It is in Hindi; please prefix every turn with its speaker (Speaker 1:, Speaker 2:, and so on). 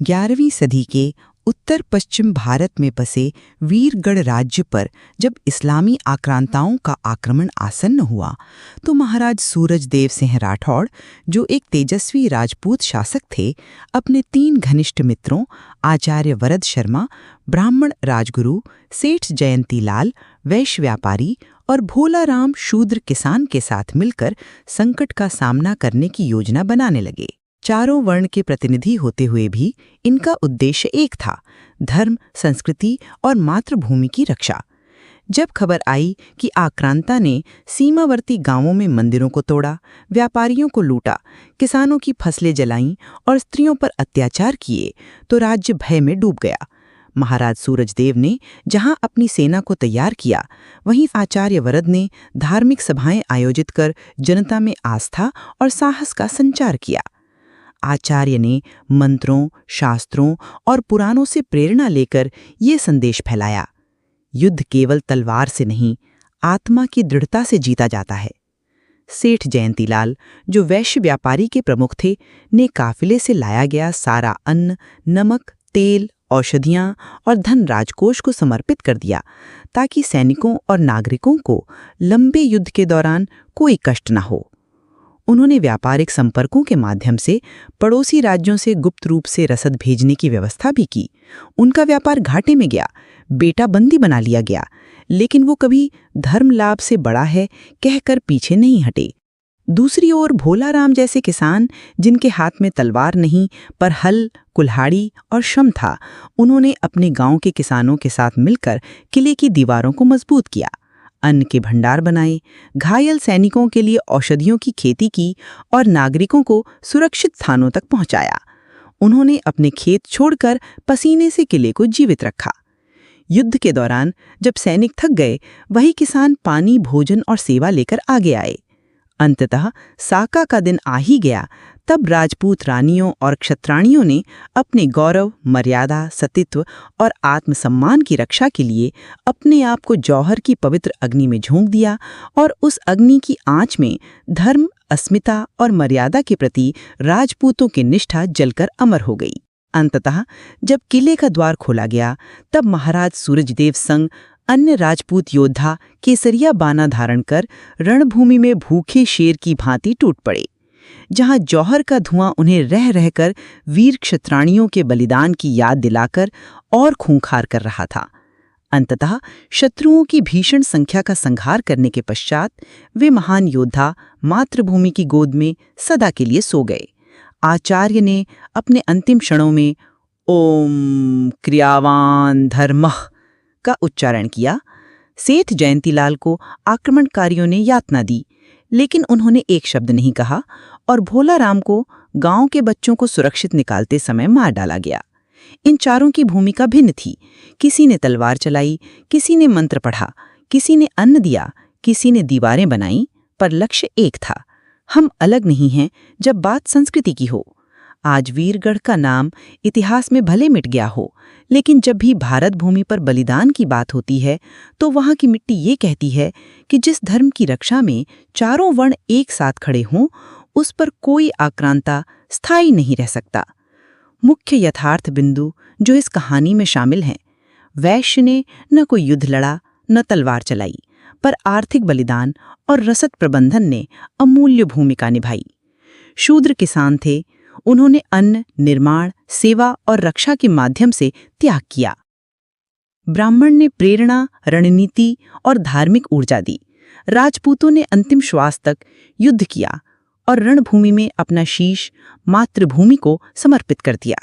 Speaker 1: 11वीं सदी के उत्तर पश्चिम भारत में बसे वीरगढ़ राज्य पर जब इस्लामी आक्रांताओं का आक्रमण आसन्न हुआ तो महाराज सूरजदेव सिंह राठौड़, जो एक तेजस्वी राजपूत शासक थे, अपने 3 घनिष्ठ मित्रों आचार्य वरद शर्मा, ब्राह्मण राजगुरु, सेठ जयंतीलाल, वैश्य व्यापारी और भोलाराम शूद्र किसान के साथ मिलकर संकट का सामना करने की योजना बनाने लगे। चारों वर्ण के प्रतिनिधि होते हुए भी इनका उद्देश्य एक था: धर्म, संस्कृति और मातृभूमि की रक्षा। जब खबर आई कि आक्रांता ने सीमावर्ती गांवों में मंदिरों को तोड़ा, व्यापारियों को लूटा, किसानों की फसलें जलाईं और स्त्रियों पर अत्याचार किए, तो राज्य भय में डूब गया। महाराज सूरजदेव ने जहां अपनी सेना को तैयार किया, वहीं आचार्य वरद ने धार्मिक सभाएं आयोजित कर जनता में आस्था और साहस का संचार किया। आचार्य ने मंत्रों, शास्त्रों और पुराणों से प्रेरणा लेकर ये संदेश फैलाया: युद्ध केवल तलवार से नहीं, आत्मा की दृढ़ता से जीता जाता है। सेठ जयंतीलाल, जो वैश्य व्यापारी के प्रमुख थे, ने काफिले से लाया गया सारा अन्न, नमक, तेल, औषधियां और धन राजकोष को समर्पित कर दिया, ताकि सैनिकों और नागरिकों को लंबे युद्ध के दौरान कोई कष्ट न हो। उन्होंने व्यापारिक संपर्कों के माध्यम से पड़ोसी राज्यों से गुप्त रूप से रसद भेजने की व्यवस्था भी की। उनका व्यापार घाटे में गया, बेटा बंदी बना लिया गया, लेकिन वो कभी धर्म लाभ से बड़ा है कहकर पीछे नहीं हटे। दूसरी ओर भोलाराम जैसे किसान, जिनके हाथ में तलवार नहीं पर हल, कुल्हाड़ी और श्रम था, उन्होंने अपने गांव के किसानों के साथ मिलकर किले की दीवारों को मजबूत किया, अन्न के भंडार बनाए, घायल सैनिकों के लिए औषधियों की खेती की और नागरिकों को सुरक्षित स्थानों तक पहुंचाया। उन्होंने अपने खेत छोड़कर पसीने से किले को जीवित रखा। युद्ध के दौरान जब सैनिक थक गए, वही किसान पानी, भोजन और सेवा लेकर आगे आए। अंततः साका का दिन आ ही गया, तब राजपूत रानियों और क्षत्राणियों ने अपने गौरव, मर्यादा, सतीत्व और आत्मसम्मान की रक्षा के लिए अपने आप को जौहर की पवित्र अग्नि में झोंक दिया और उस अग्नि की आंच में धर्म, अस्मिता और मर्यादा के प्रति राजपूतों की निष्ठा जलकर अमर हो गई। अंततः जब किले का द्वार खोला गया, तब महाराज सूरजदेव संग अन्य राजपूत योद्धा केसरिया बाना धारण कर रणभूमि में भूखे शेर की भांति टूट पड़े। जहां जौहर का धुआं उन्हें रह रहकर वीर क्षत्राणियों के बलिदान की याद दिलाकर और खूंखार कर रहा था। अंततः शत्रुओं की भीषण संख्या का संहार करने के पश्चात वे महान योद्धा मातृभूमि की गोद में सदा के लिए सो गए। आचार्य ने अपने अंतिम क्षणों में ओम क्रियावान धर्मः का उच्चारण किया। सेठ जयंतीलाल को आक्रमणकारियों ने यातना दी, लेकिन उन्होंने एक शब्द नहीं कहा और भोलाराम को गांव के बच्चों को सुरक्षित निकालते समय मार डाला गया। इन चारों की भूमिका भिन्न थी। किसी ने तलवार चलाई, किसी ने मंत्र पढ़ा, किसी ने अन्न दिया, किसी ने दीवारें बनाई, पर लक्ष्य एक था: हम अलग नहीं हैं जब बात संस्कृति की हो। आज वीरगढ़ का नाम इतिहास में भले मिट गया हो, लेकिन जब भी भारत भूमि पर बलिदान की बात होती है तो वहां की मिट्टी ये कहती है कि जिस धर्म की रक्षा में चारों वर्ण एक साथ खड़े हों, उस पर कोई आक्रांता स्थायी नहीं रह सकता। मुख्य यथार्थ बिंदु जो इस कहानी में शामिल हैं: वैश्य ने न कोई युद्ध लड़ा, न तलवार चलाई, पर आर्थिक बलिदान और रसद प्रबंधन ने अमूल्य भूमिका निभाई। शूद्र किसान थे, उन्होंने अन्न, निर्माण, सेवा और रक्षा के माध्यम से त्याग किया। ब्राह्मण ने प्रेरणा, रणनीति और धार्मिक ऊर्जा दी। राजपूतों ने अंतिम श्वास तक युद्ध किया और रणभूमि में अपना शीश मातृभूमि को समर्पित कर दिया।